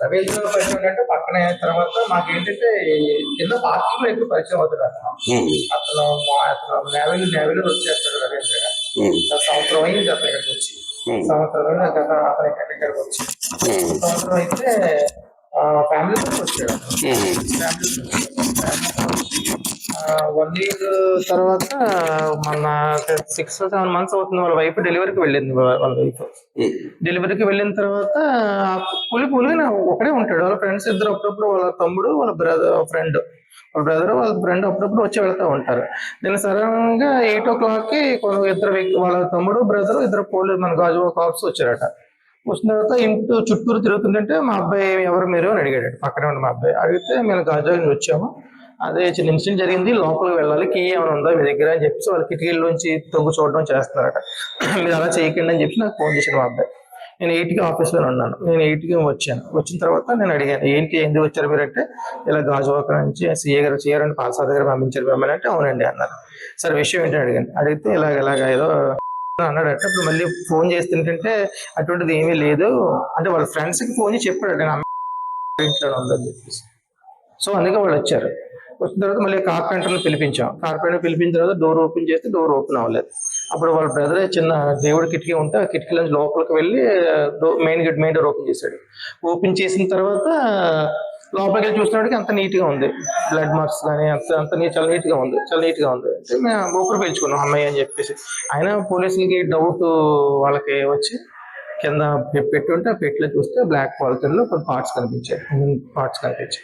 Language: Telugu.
ప్రవేశంలో పరిచయం అంటే పక్కనే తర్వాత మాకేంటంటే కింద పార్కింగ్ లో ఎక్కువ పరిచయం అవుతాడు అతను నేవీలో వచ్చేస్తాడు రవీంద్ర గారు. సంవత్సరం అయింది అతని ఇక్కడికి వచ్చి సంవత్సరం అతని ఇక్కడికి వచ్చి సంవత్సరం అయితే ఫ్యామిలీతో వచ్చాడు. ఫ్యామిలీ 1 year తర్వాత మన 6-7 months అవుతుంది. వాళ్ళ వైఫ్ డెలివరీకి వెళ్ళింది. వాళ్ళ వైఫ్ డెలివరీకి వెళ్ళిన తర్వాత పులి ఒకడే ఉంటాడు. వాళ్ళ ఫ్రెండ్స్ ఇద్దరు అప్పుడప్పుడు వాళ్ళ తమ్ముడు వాళ్ళ ఫ్రెండ్ అప్పుడప్పుడు వచ్చి వెళ్తా ఉంటారు. నేను సడన్ గా 8 o'clock ఇద్దరు వాళ్ళ తమ్ముడు బ్రదర్ ఇద్దరు మన గాజు కాప్స్ వచ్చారట. వచ్చిన తర్వాత ఇంటూ చుట్టూరు తిరుగుతుంటే మా అబ్బాయి ఎవరు మీరు అని అడిగాడు. పక్కనే ఉన్న మా అబ్బాయి అడిగితే మేము గాజు వచ్చాము, అదే చిన్న ఇన్సిడెంట్ జరిగింది, లోపలికి వెళ్ళాలి, కీ ఏమైనా ఉందా మీ దగ్గర అని చెప్పి వాళ్ళ కిటికీల్లోంచి తొంగు చూడడం చేస్తున్నారట. మీరు అలా చేయకండి అని చెప్పి నాకు ఫోన్ చేశాను మా అబ్బాయి. నేను 8కి ఆఫీస్లో ఉన్నాను. నేను 8కి వచ్చాను. వచ్చిన తర్వాత నేను అడిగాను ఎందుకు వచ్చారు మీరు అంటే, ఇలా గాజువాక నుంచి సీఏ గారు అంటే పాలసాద గారు పంపించారు మిమ్మల్ని అంటే అవునండి అన్నారు. సరే విషయం ఏంటని అడిగాను. అడిగితే ఇలాగ ఏదో అన్నాడట. ఇప్పుడు మళ్ళీ ఫోన్ చేస్తుంటే అటువంటిది ఏమీ లేదు అంటే వాళ్ళ ఫ్రెండ్స్కి ఫోన్ చేసి చెప్పాడు నేను ఇంట్లో ఉందని చెప్పేసి. సో అందుకే వాళ్ళు వచ్చారు. వచ్చిన తర్వాత మళ్ళీ కార్పెంటర్ని పిలిపించాం. కార్పెంటర్ పిలిపించిన తర్వాత డోర్ ఓపెన్ చేస్తే డోర్ ఓపెన్ అవ్వలేదు. అప్పుడు వాళ్ళ బ్రదర్ చిన్న దేవుడి కిటికీ ఉంటే ఆ కిటికీ లోపలికి వెళ్ళి మెయిన్ డోర్ ఓపెన్ చేశాడు. ఓపెన్ చేసిన తర్వాత లోపలికి వెళ్ళి చూసినప్పటికి అంత నీట్గా ఉంది. బ్లడ్ మార్క్స్ కానీ అంత చాలా నీట్గా ఉంది అంటే మేము ఊపిరి పీల్చుకున్నాం అమ్మాయి అని చెప్పేసి. అయినా పోలీసులకి డౌట్ వాళ్ళకి వచ్చి కింద పెట్టి ఉంటే ఆ పెట్టిలో చూస్తే బ్లాక్ పాలిథిన్లో కొన్ని పార్ట్స్ కనిపించాయి.